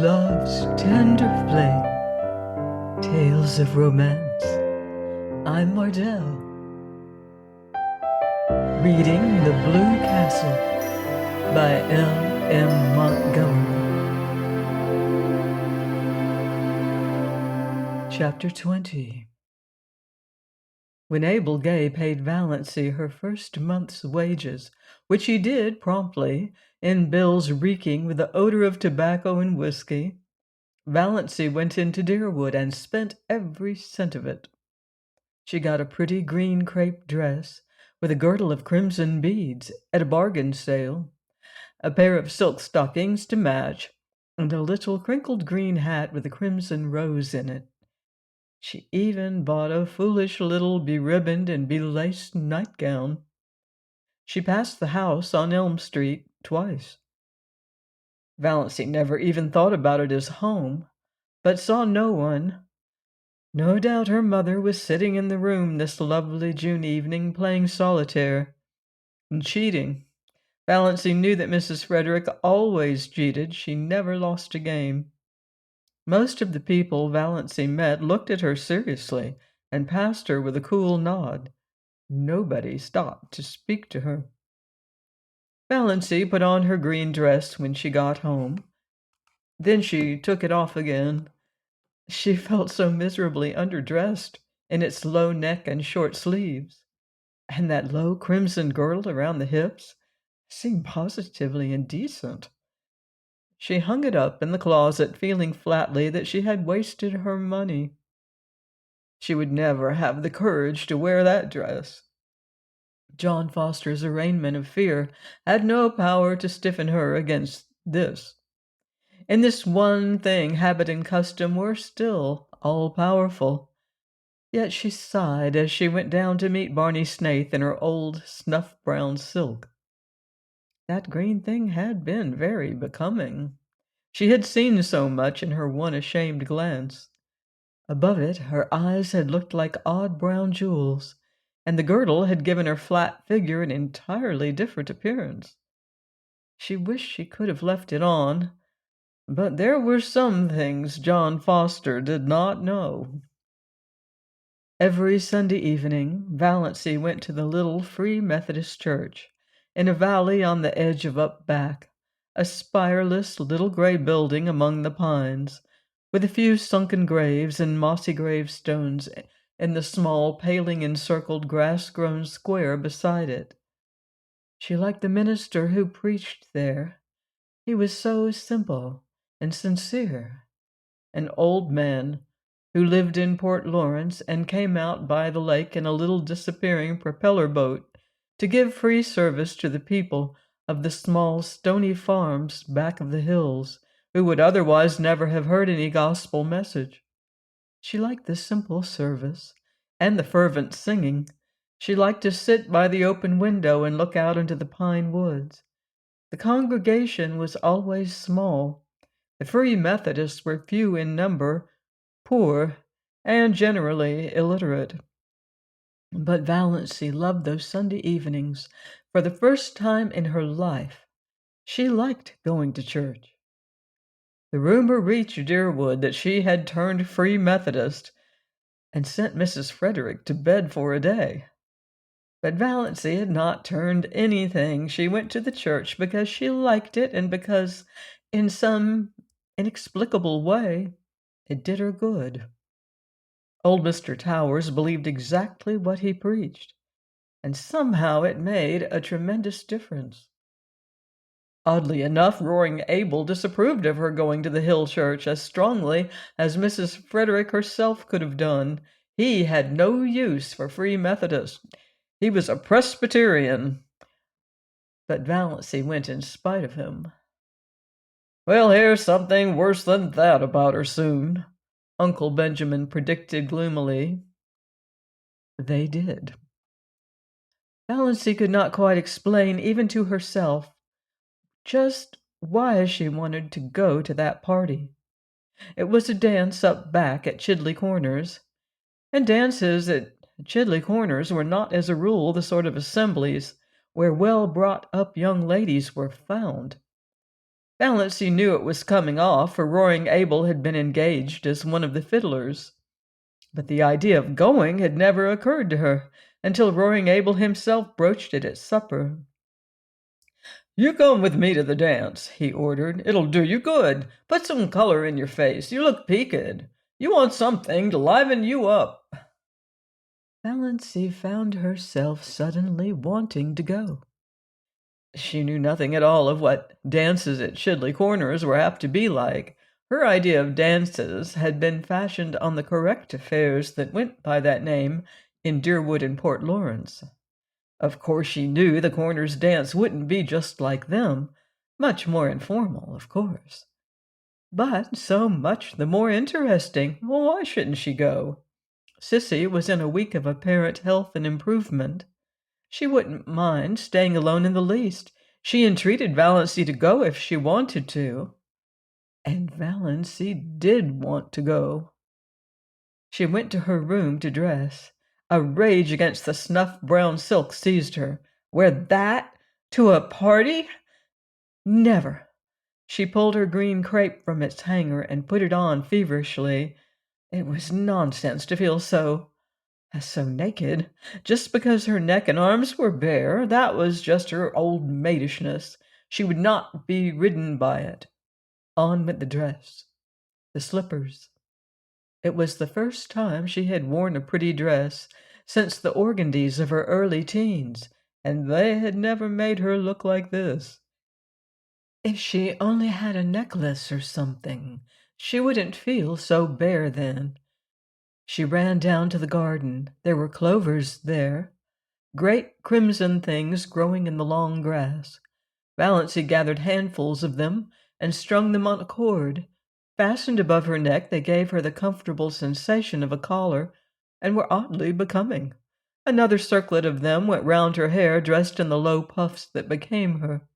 love's tender flame, tales of romance. I'm Mardell, reading The Blue Castle by L.M. Montgomery. Chapter 20. When Abel Gay paid Valancy her first month's wages, which he did promptly, in bills reeking with the odor of tobacco and whiskey, Valancy went into Deerwood and spent every cent of it. She got a pretty green crepe dress with a girdle of crimson beads at a bargain sale, a pair of silk stockings to match, and a little crinkled green hat with a crimson rose in it. She even bought a foolish little beribboned and belaced nightgown. She passed the house on Elm Street twice. Valancy never even thought about it as home, but saw no one. No doubt her mother was sitting in the room this lovely June evening playing solitaire and cheating. Valancy knew that Mrs. Frederick always cheated. She never lost a game. Most of the people Valancy met looked at her seriously and passed her with a cool nod. Nobody stopped to speak to her. Valancy put on her green dress when she got home. Then she took it off again. She felt so miserably underdressed in its low neck and short sleeves, and that low crimson girdle around the hips seemed positively indecent. She hung it up in the closet, feeling flatly that she had wasted her money. She would never have the courage to wear that dress. John Foster's arraignment of fear had no power to stiffen her against this. In this one thing, habit and custom were still all-powerful. Yet she sighed as she went down to meet Barney Snaith in her old snuff-brown silk. That green thing had been very becoming. She had seen so much in her one ashamed glance. Above it, her eyes had looked like odd brown jewels, and the girdle had given her flat figure an entirely different appearance. She wished she could have left it on, but there were some things John Foster did not know. Every Sunday evening, Valancy went to the little Free Methodist church in a valley on the edge of Up Back, a spireless little gray building among the pines, with a few sunken graves and mossy gravestones in the small, paling-encircled, grass-grown square beside it. She liked the minister who preached there. He was so simple and sincere, an old man who lived in Port Lawrence and came out by the lake in a little disappearing propeller boat to give free service to the people of the small stony farms back of the hills who would otherwise never have heard any gospel message. She liked the simple service and the fervent singing. She liked to sit by the open window and look out into the pine woods. The congregation was always small. The Free Methodists were few in number, poor, and generally illiterate. But Valancy loved those Sunday evenings. For the first time in her life, she liked going to church. The rumor reached Deerwood that she had turned Free Methodist and sent Mrs. Frederick to bed for a day. But Valancy had not turned anything. She went to the church because she liked it and because, in some inexplicable way, it did her good. Old Mr. Towers believed exactly what he preached, and somehow it made a tremendous difference. Oddly enough, Roaring Abel disapproved of her going to the hill church as strongly as Mrs. Frederick herself could have done. He had no use for Free Methodists. He was a Presbyterian. But Valancy went in spite of him. "We'll hear something worse than that about her soon," Uncle Benjamin predicted gloomily. They did. Valancy could not quite explain, even to herself, just why she wanted to go to that party. It was a dance up back at Chidley Corners, and dances at Chidley Corners were not as a rule the sort of assemblies where well-brought-up young ladies were found. Valancy knew it was coming off, for Roaring Abel had been engaged as one of the fiddlers. But the idea of going had never occurred to her until Roaring Abel himself broached it at supper. "You come with me to the dance," he ordered. "It'll do you good. Put some color in your face. You look peaked. You want something to liven you up." Valancy found herself suddenly wanting to go. She knew nothing at all of what dances at Chidley Corners were apt to be like. Her idea of dances had been fashioned on the correct affairs that went by that name in Deerwood and Port Lawrence. Of course she knew the Corners dance wouldn't be just like them, much more informal, of course. But so much the more interesting. Well, why shouldn't she go? Sissy was in a week of apparent health and improvement. She wouldn't mind staying alone in the least. She entreated Valancy to go if she wanted to. And Valancy did want to go. She went to her room to dress. A rage against the snuff-brown silk seized her. Wear that? To a party? Never. She pulled her green crepe from its hanger and put it on feverishly. It was nonsense to feel so naked. Just because her neck and arms were bare, that was just her old maidishness. She would not be ridden by it. On went the dress, the slippers. It was the first time she had worn a pretty dress since the organdies of her early teens, and they had never made her look like this. If she only had a necklace or something, she wouldn't feel so bare then. She ran down to the garden. There were clovers there, great crimson things growing in the long grass. Valancy gathered handfuls of them and strung them on a cord. Fastened above her neck, they gave her the comfortable sensation of a collar, and were oddly becoming. Another circlet of them went round her hair, dressed in the low puffs that became her.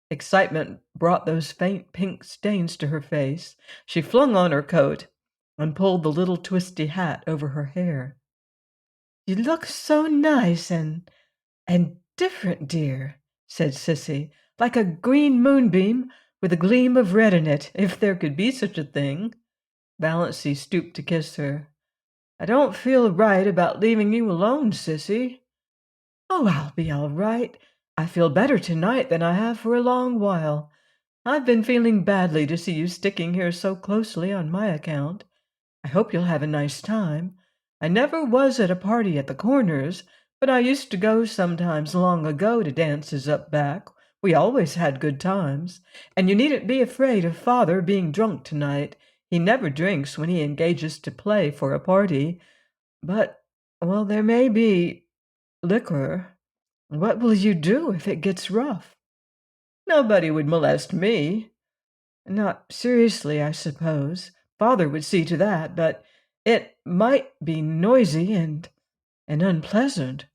Excitement brought those faint pink stains to her face. She flung on her coat and pulled the little twisty hat over her hair. "You look so nice and different, dear," said Sissy, "like a green moonbeam with a gleam of red in it, if there could be such a thing." Valancy stooped to kiss her. "I don't feel right about leaving you alone, Sissy." "Oh, I'll be all right. I feel better tonight than I have for a long while. I've been feeling badly to see you sticking here so closely on my account. I hope you'll have a nice time. I never was at a party at the Corners, but I used to go sometimes long ago to dances up back. We always had good times. And you needn't be afraid of Father being drunk tonight. He never drinks when he engages to play for a party. But, well, there may be liquor. What will you do if it gets rough?" "Nobody would molest me." "Not seriously, I suppose. Father would see to that, but it might be noisy and unpleasant."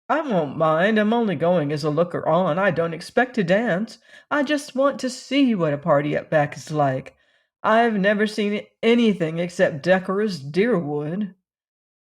"I won't mind. I'm only going as a looker-on. I don't expect to dance. I just want to see what a party up back is like. I've never seen anything except decorous Deerwood."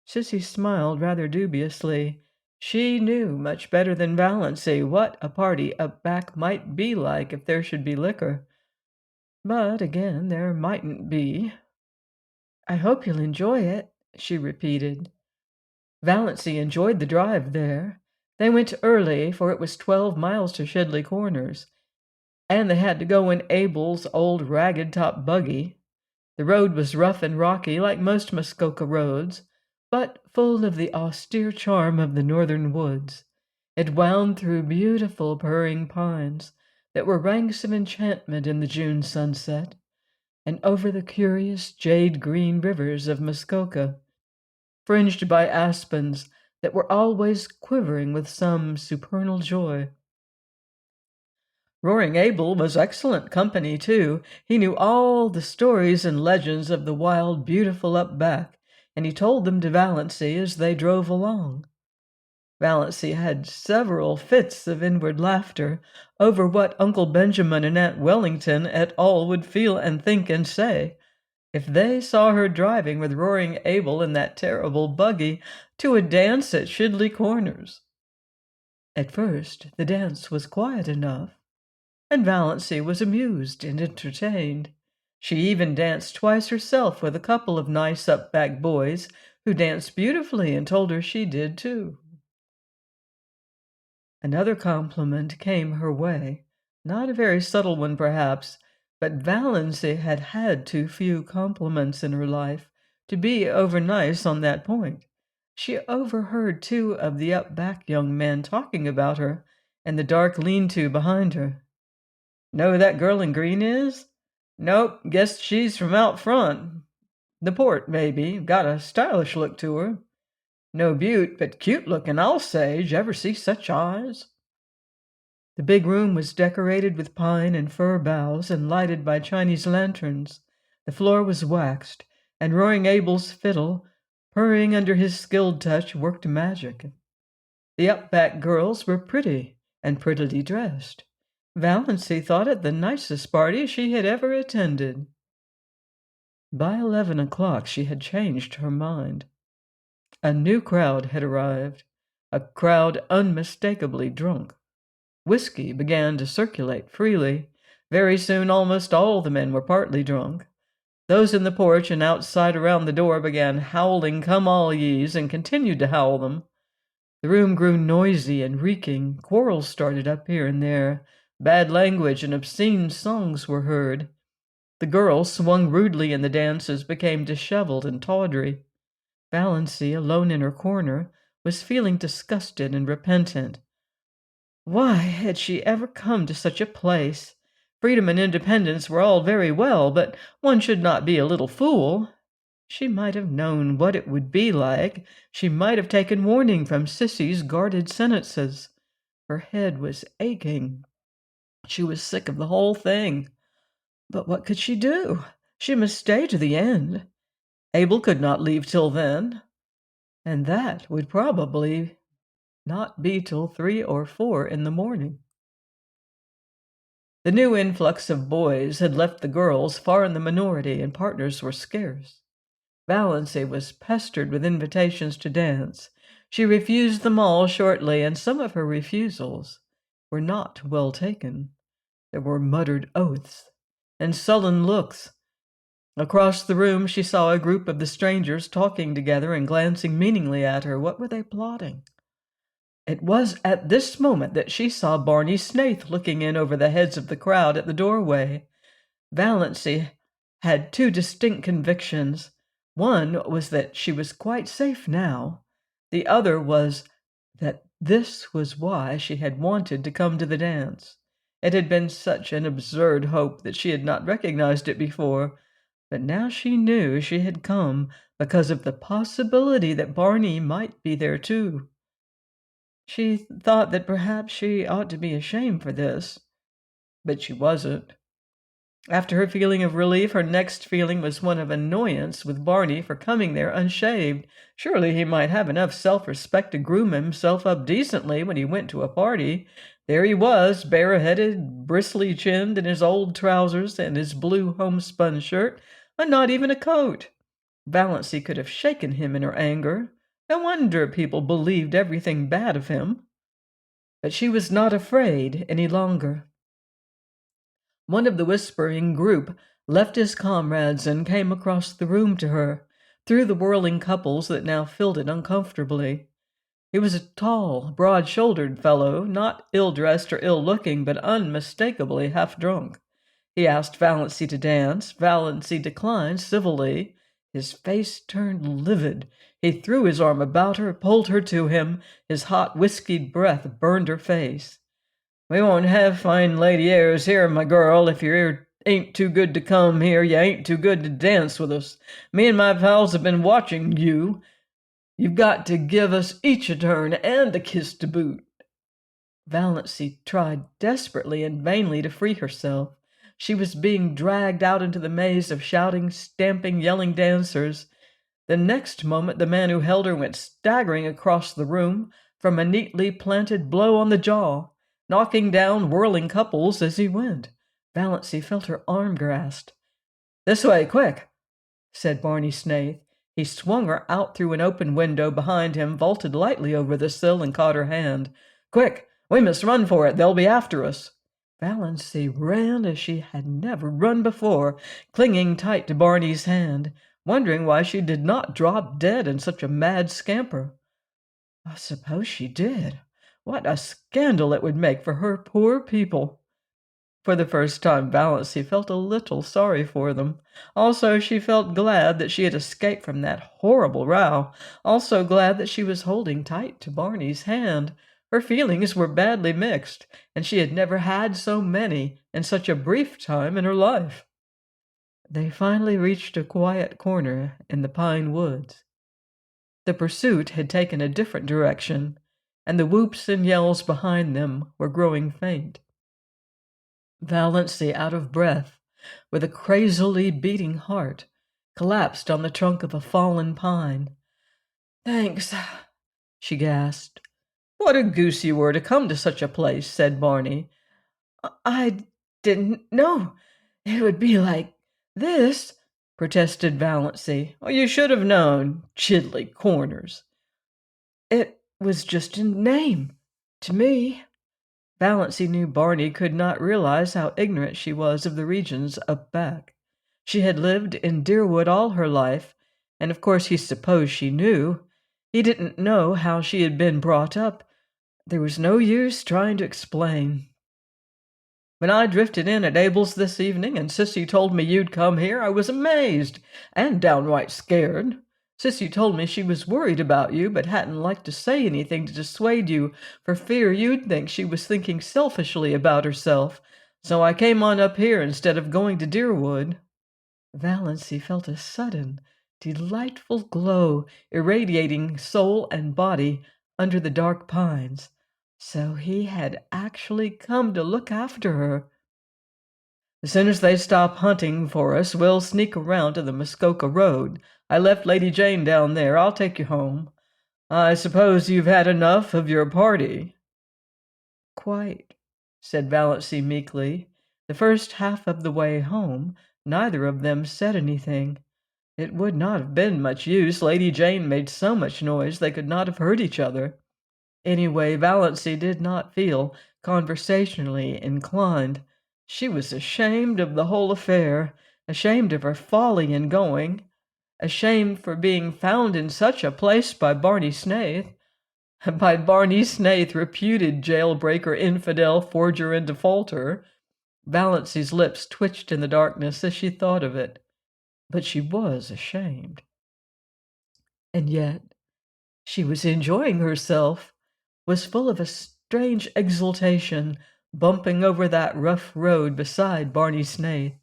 Sissy smiled rather dubiously. She knew much better than Valancy what a party up back might be like if there should be liquor. But again, there mightn't be. "I hope you'll enjoy it," she repeated. Valancy enjoyed the drive there. They went early, for it was 12 miles to Shedley Corners, and they had to go in Abel's old ragged-top buggy. The road was rough and rocky, like most Muskoka roads, but full of the austere charm of the northern woods. It wound through beautiful purring pines that were ranks of enchantment in the June sunset, and over the curious jade-green rivers of Muskoka, fringed by aspens that were always quivering with some supernal joy. Roaring Abel was excellent company, too. He knew all the stories and legends of the wild, beautiful up back, and he told them to Valancy as they drove along. Valancy had several fits of inward laughter over what Uncle Benjamin and Aunt Wellington et al. Would feel and think and say if they saw her driving with Roaring Abel in that terrible buggy to a dance at Shidley Corners. At first the dance was quiet enough. and Valancy was amused and entertained. She even danced twice herself with a couple of nice up-back boys who danced beautifully and told her she did too. Another compliment came her way, not a very subtle one perhaps, but Valancy had had too few compliments in her life to be over-nice on that point. She overheard two of the up-back young men talking about her and the dark lean-to behind her. "Know who that girl in green is?" "Nope, guess she's from out front. The port, maybe. Got a stylish look to her. No beaut, but cute looking, I'll say. Did you ever see such eyes?" The big room was decorated with pine and fir boughs and lighted by Chinese lanterns. The floor was waxed, and Roaring Abel's fiddle, purring under his skilled touch, worked magic. The up-back girls were pretty and prettily dressed. Valancy thought it the nicest party she had ever attended. By 11 o'clock she had changed her mind. A new crowd had arrived, a crowd unmistakably drunk. Whiskey began to circulate freely. Very soon almost all the men were partly drunk. Those in the porch and outside around the door began howling "Come all ye's" and continued to howl them. The room grew noisy and reeking. Quarrels started up here and there. Bad language and obscene songs were heard. The girls, swung rudely in the dances, became disheveled and tawdry. Valancy, alone in her corner, was feeling disgusted and repentant. Why had she ever come to such a place? Freedom and independence were all very well, but one should not be a little fool. She might have known what it would be like. She might have taken warning from Sissy's guarded sentences. Her head was aching. She was sick of the whole thing. But what could she do? She must stay to the end. Abel could not leave till then, and that would probably not be till 3 or 4 in the morning. The new influx of boys had left the girls far in the minority, and partners were scarce. Valancy was pestered with invitations to dance. She refused them all shortly, and some of her refusals were not well taken. There were muttered oaths and sullen looks. Across the room she saw a group of the strangers talking together and glancing meaningly at her. What were they plotting? It was at this moment that she saw Barney Snaith looking in over the heads of the crowd at the doorway. Valancy had two distinct convictions. One was that she was quite safe now. The other was that this was why she had wanted to come to the dance. It had been such an absurd hope that she had not recognized it before, but now she knew she had come because of the possibility that Barney might be there too. She thought that perhaps she ought to be ashamed for this, but she wasn't. After her feeling of relief, her next feeling was one of annoyance with Barney for coming there unshaved. Surely he might have enough self-respect to groom himself up decently when he went to a party. There he was, bareheaded, bristly-chinned, in his old trousers and his blue homespun shirt, and not even a coat. Valancy could have shaken him in her anger. No wonder people believed everything bad of him. But she was not afraid any longer. One of the whispering group left his comrades and came across the room to her, through the whirling couples that now filled it uncomfortably. He was a tall, broad-shouldered fellow, not ill-dressed or ill-looking, but unmistakably half-drunk. He asked Valancy to dance. Valancy declined civilly. His face turned livid. He threw his arm about her, pulled her to him. His hot, whiskied breath burned her face. "We won't have fine lady airs here, my girl. If you ain't too good to come here, you ain't too good to dance with us. Me and my pals have been watching you. You've got to give us each a turn and a kiss to boot." Valancy tried desperately and vainly to free herself. She was being dragged out into the maze of shouting, stamping, yelling dancers. The next moment the man who held her went staggering across the room from a neatly planted blow on the jaw, knocking down whirling couples as he went. Valancy felt her arm grasped. "This way, quick," said Barney Snaith. He swung her out through an open window behind him, vaulted lightly over the sill, and caught her hand. "Quick! We must run for it. They'll be after us." Valancy ran as she had never run before, clinging tight to Barney's hand, wondering why she did not drop dead in such a mad scamper. Suppose she did. What a scandal it would make for her poor people. For the first time, Valancy felt a little sorry for them. Also, she felt glad that she had escaped from that horrible row. Also glad that she was holding tight to Barney's hand. Her feelings were badly mixed, and she had never had so many in such a brief time in her life. They finally reached a quiet corner in the pine woods. The pursuit had taken a different direction, and the whoops and yells behind them were growing faint. Valancy, out of breath, with a crazily beating heart, collapsed on the trunk of a fallen pine. "Thanks," she gasped. "What a goose you were to come to such a place," said Barney. "I didn't know it would be like this," protested Valancy. "Oh, you should have known. Chidley Corners." "It was just a name to me." Valancy knew Barney could not realize how ignorant she was of the regions up back. She had lived in Deerwood all her life, and of course he supposed she knew. He didn't know how she had been brought up. There was no use trying to explain. "When I drifted in at Abel's this evening and Sissy told me you'd come here, I was amazed and downright scared. Sissy told me she was worried about you, but hadn't liked to say anything to dissuade you for fear you'd think she was thinking selfishly about herself. So I came on up here instead of going to Deerwood." Valancy felt a sudden, delightful glow irradiating soul and body under the dark pines. So he had actually come to look after her. "As soon as they stop hunting for us, we'll sneak around to the Muskoka Road. I left Lady Jane down there. I'll take you home. I suppose you've had enough of your party." "Quite," said Valancy meekly. The first half of the way home, neither of them said anything. It would not have been much use. Lady Jane made so much noise they could not have heard each other. Anyway, Valancy did not feel conversationally inclined. She was ashamed of the whole affair, ashamed of her folly in going, ashamed for being found in such a place by Barney Snaith, by Barney Snaith, reputed jailbreaker, infidel, forger, and defaulter. Valancy's lips twitched in the darkness as she thought of it, but she was ashamed. And yet she was enjoying herself, was full of a strange exultation, bumping over that rough road beside Barney Snaith.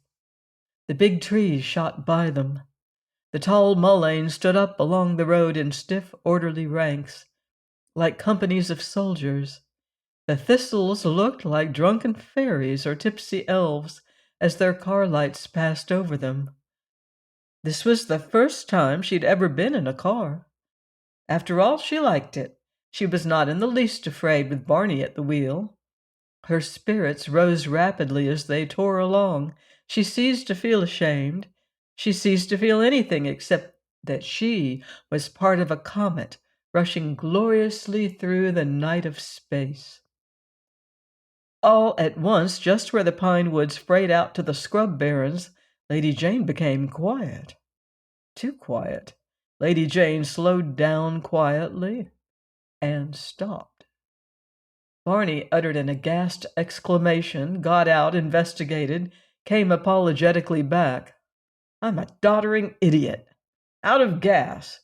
The big trees shot by them. The tall mulleins stood up along the road in stiff, orderly ranks, like companies of soldiers. The thistles looked like drunken fairies or tipsy elves as their car lights passed over them. This was the first time she'd ever been in a car. After all, she liked it. She was not in the least afraid with Barney at the wheel. Her spirits rose rapidly as they tore along. She ceased to feel ashamed. She ceased to feel anything except that she was part of a comet rushing gloriously through the night of space. All at once, just where the pine woods frayed out to the scrub barrens, Lady Jane became quiet. Too quiet. Lady Jane slowed down quietly and stopped. Barney uttered an aghast exclamation, got out, investigated, came apologetically back. "I'm a doddering idiot. Out of gas.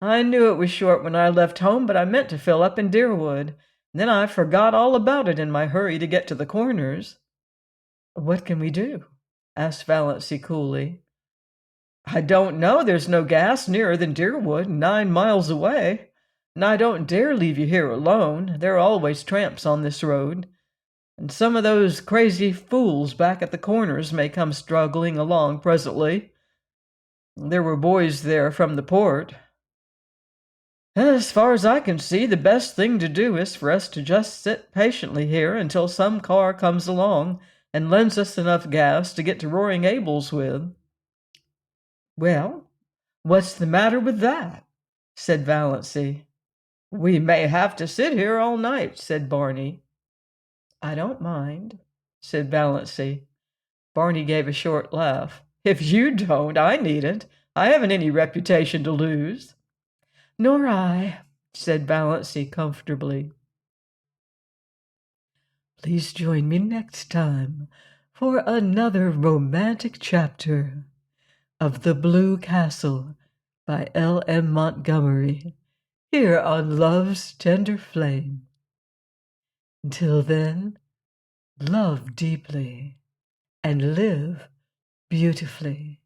I knew it was short when I left home, but I meant to fill up in Deerwood. Then I forgot all about it in my hurry to get to the Corners." "What can we do?" asked Valancy coolly. "I don't know. There's no gas nearer than Deerwood, 9 miles away. And I don't dare leave you here alone. There are always tramps on this road. And some of those crazy fools back at the Corners may come struggling along presently. There were boys there from the port. As far as I can see, the best thing to do is for us to just sit patiently here until some car comes along and lends us enough gas to get to Roaring Abel's with." "Well, what's the matter with that?" said Valancy. "We may have to sit here all night," said Barney. "I don't mind." said Valancy. Barney gave a short laugh. "If you don't, I needn't. I haven't any reputation to lose." "Nor I," said Valancy comfortably. Please join me next time for another romantic chapter of The Blue Castle by L.M. Montgomery, here on Love's Tender Flame. Until then, love deeply and live beautifully.